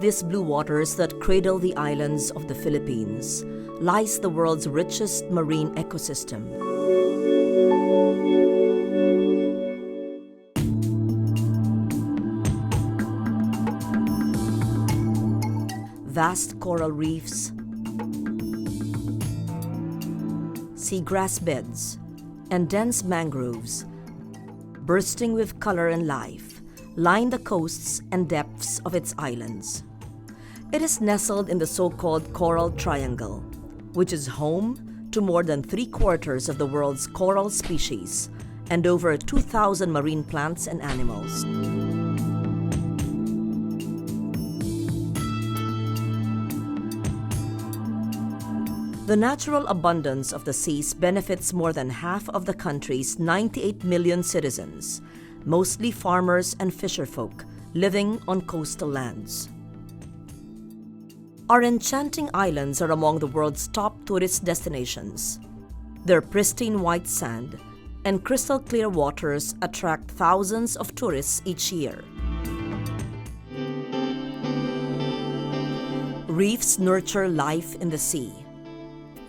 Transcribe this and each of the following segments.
these blue waters that cradle the islands of the Philippines lies the world's richest marine ecosystem. Vast coral reefs, seagrass beds, and dense mangroves, bursting with color and life, line the coasts and depths of its islands. It is nestled in the so-called Coral Triangle, which is home to more than 3/4 of the world's coral species and over 2,000 marine plants and animals. The natural abundance of the seas benefits more than half of the country's 98 million citizens, mostly farmers and fisherfolk living on coastal lands. Our enchanting islands are among the world's top tourist destinations. Their pristine white sand and crystal clear waters attract thousands of tourists each year. Reefs nurture life in the sea.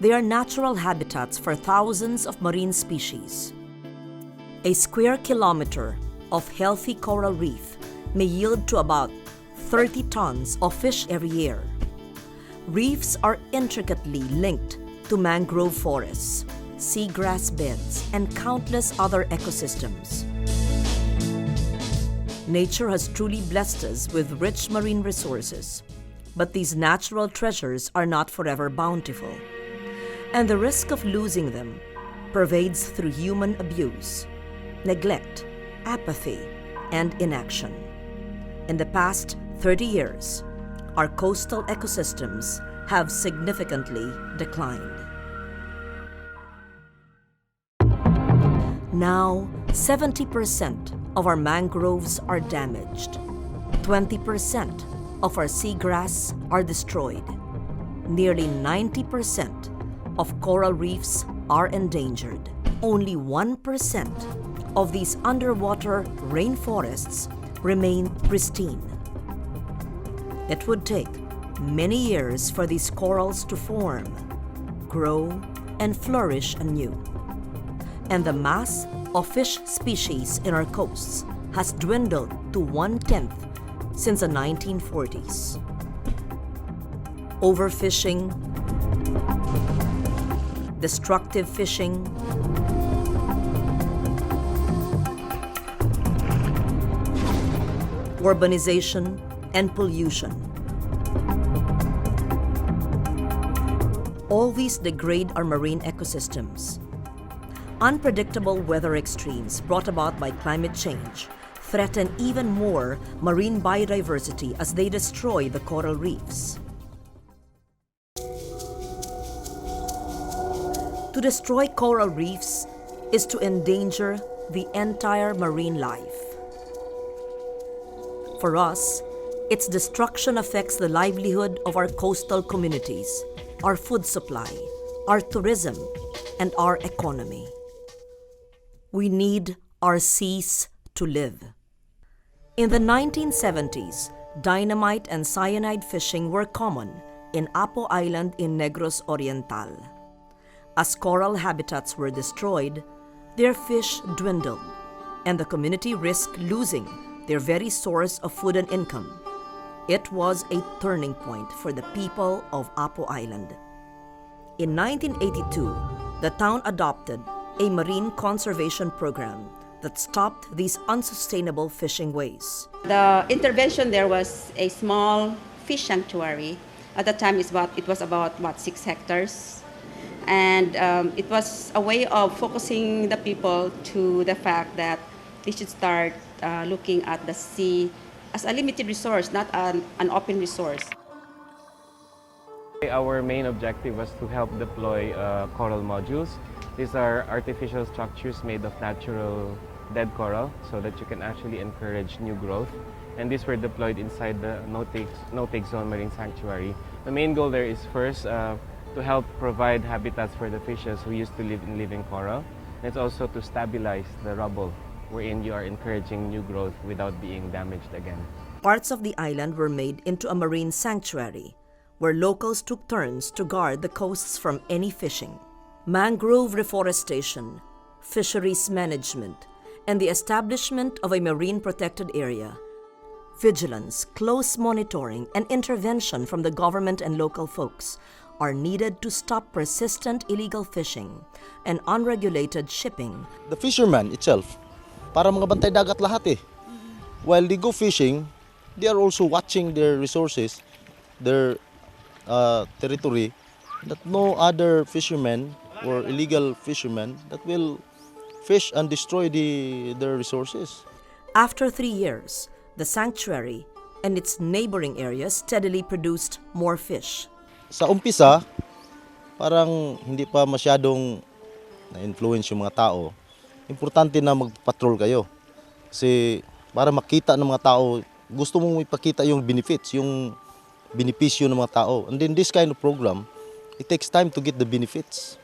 They are natural habitats for thousands of marine species. A square kilometer of healthy coral reef may yield to about 30 tons of fish every year. Reefs are intricately linked to mangrove forests, seagrass beds, and countless other ecosystems. Nature has truly blessed us with rich marine resources, but these natural treasures are not forever bountiful, and the risk of losing them pervades through human abuse, neglect, apathy, and inaction. In the past 30 years, our coastal ecosystems have significantly declined. Now, 70% of our mangroves are damaged. 20% of our seagrass are destroyed. Nearly 90% of coral reefs are endangered. Only 1% of these underwater rainforests remain pristine. It would take many years for these corals to form, grow, and flourish anew. And the mass of fish species in our coasts has dwindled to 1/10 since the 1940s. Overfishing, destructive fishing, urbanization, and pollution. All these degrade our marine ecosystems. Unpredictable weather extremes brought about by climate change threaten even more marine biodiversity as they destroy the coral reefs. To destroy coral reefs is to endanger the entire marine life. For us, its destruction affects the livelihood of our coastal communities, our food supply, our tourism, and our economy. We need our seas to live. In the 1970s, dynamite and cyanide fishing were common in Apo Island in Negros Oriental. As coral habitats were destroyed, their fish dwindled, and the community risked losing their very source of food and income. It was a turning point for the people of Apo Island. In 1982, the town adopted a marine conservation program that stopped these unsustainable fishing ways. The intervention there was a small fish sanctuary. At the time, it was about 6 hectares. And it was a way of focusing the people to the fact that they should start looking at the sea as a limited resource, not an open resource. Our main objective was to help deploy coral modules. These are artificial structures made of natural dead coral so that you can actually encourage new growth. And these were deployed inside the no-take zone marine sanctuary. The main goal there is first to help provide habitats for the fishes who used to live in living coral. And it's also to stabilize the rubble, wherein you are encouraging new growth without being damaged again. parts of the island were made into a marine sanctuary, where locals took turns to guard the coasts from any fishing. Mangrove reforestation, fisheries management, and the establishment of a marine protected area, vigilance, close monitoring, and intervention from the government and local folks are needed to stop persistent illegal fishing and unregulated shipping. The fisherman itself, para mga bantay dagat lahat eh. While they go fishing, they are also watching their resources, their territory, that no other fishermen or illegal fishermen that will fish and destroy their resources. After 3 years, the sanctuary and its neighboring areas steadily produced more fish. Sa umpisa, parang hindi pa masyadong na-influence yung mga tao. Importante na magpatrol kayo. Kasi para makita ng mga tao, gusto mong ipakita yung benefits, yung benepisyo ng mga tao. And then this kind of program, it takes time to get the benefits.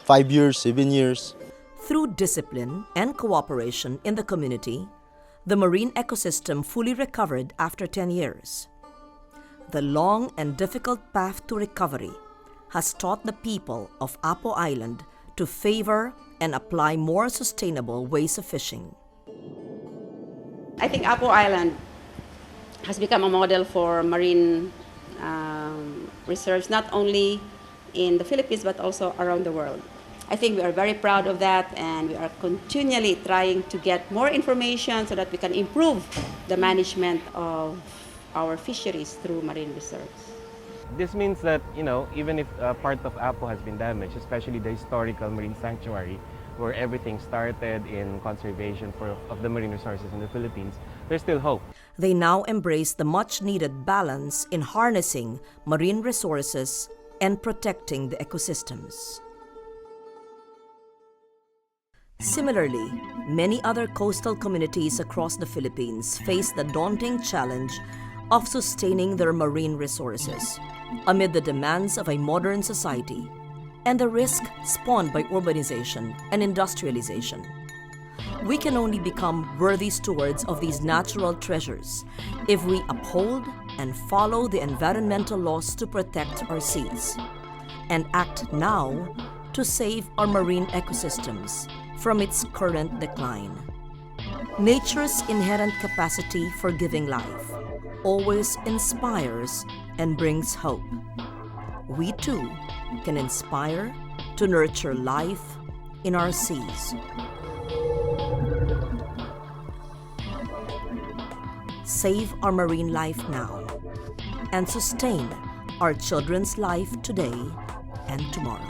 5 years, 7 years. Through discipline and cooperation in the community, the marine ecosystem fully recovered after 10 years. The long and difficult path to recovery has taught the people of Apo Island to favor and apply more sustainable ways of fishing. I think Apo Island has become a model for marine reserves, not only in the Philippines but also around the world. I think we are very proud of that, and we are continually trying to get more information so that we can improve the management of our fisheries through marine reserves. This means that, even if part of Apo has been damaged, especially the historical marine sanctuary, where everything started in conservation of the marine resources in the Philippines, there's still hope. They now embrace the much-needed balance in harnessing marine resources and protecting the ecosystems. Similarly, many other coastal communities across the Philippines face the daunting challenge of sustaining their marine resources amid the demands of a modern society and the risk spawned by urbanization and industrialization. We can only become worthy stewards of these natural treasures if we uphold and follow the environmental laws to protect our seas and act now to save our marine ecosystems from its current decline. Nature's inherent capacity for giving life always inspires and brings hope. We too can inspire to nurture life in our seas. Save our marine life now and sustain our children's life today and tomorrow.